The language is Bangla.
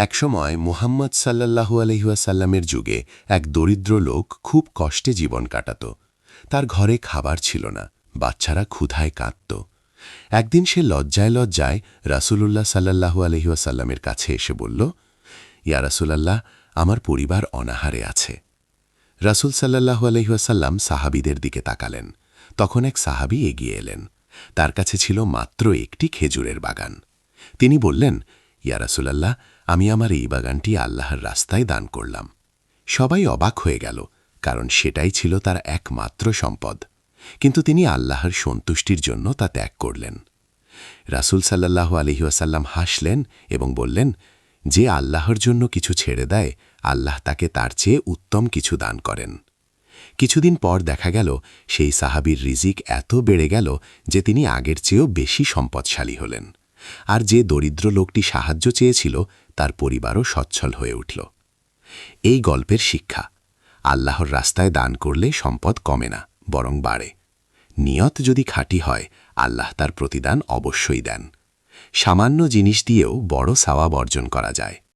একসময় মুহাম্মদ সাল্লাল্লাহু আলাইহি ওয়াসাল্লামের যুগে এক দরিদ্র লোক খুব কষ্টে জীবন কাটাত। তার ঘরে খাবার ছিল না, বাচ্চারা ক্ষুধায় কাঁদত। একদিন সে লজ্জায় লজ্জায় রাসূলুল্লাহ সাল্লাল্লাহু আলাইহি ওয়াসাল্লামের কাছে এসে বলল, ইয়া রাসূলাল্লাহ, আমার পরিবার অনাহারে আছে। রাসূল সাল্লাল্লাহু আলাইহি ওয়াসাল্লাম সাহাবীদের দিকে তাকালেন। তখন এক সাহাবী এগিয়ে এলেন। তার কাছে ছিল মাত্র একটি খেজুরের বাগান। তিনি বললেন, ইয়া রাসূলাল্লাহ, আমি আমার এই বাগানটি আল্লাহর রাস্তায় দান করলাম। সবাই অবাক হয়ে গেল, কারণ সেটাই ছিল তার একমাত্র সম্পদ। কিন্তু তিনি আল্লাহর সন্তুষ্টির জন্য তা ত্যাগ করলেন। রাসূল সাল্লাল্লাহু আলাইহি ওয়াসাল্লাম হাসলেন এবং বললেন, যে আল্লাহর জন্য কিছু ছেড়ে দেয়, আল্লাহ তাকে তার চেয়ে উত্তম কিছু দান করেন। কিছুদিন পর দেখা গেল সেই সাহাবীর রিজিক এত বেড়ে গেল যে তিনি আগের চেয়েও বেশি সম্পদশালী হলেন। আর যে দরিদ্র লোকটি সাহায্য চেয়েছিল, তার পরিবারও সচ্ছল হয়ে উঠল। এই গল্পের শিক্ষা, আল্লাহর রাস্তায় দান করলে সম্পদ কমে না, বরং বাড়ে। নিয়ত যদি খাঁটি হয়, আল্লাহ তার প্রতিদান অবশ্যই দেন। সামান্য জিনিস দিয়েও বড় সওয়াব অর্জন করা যায়।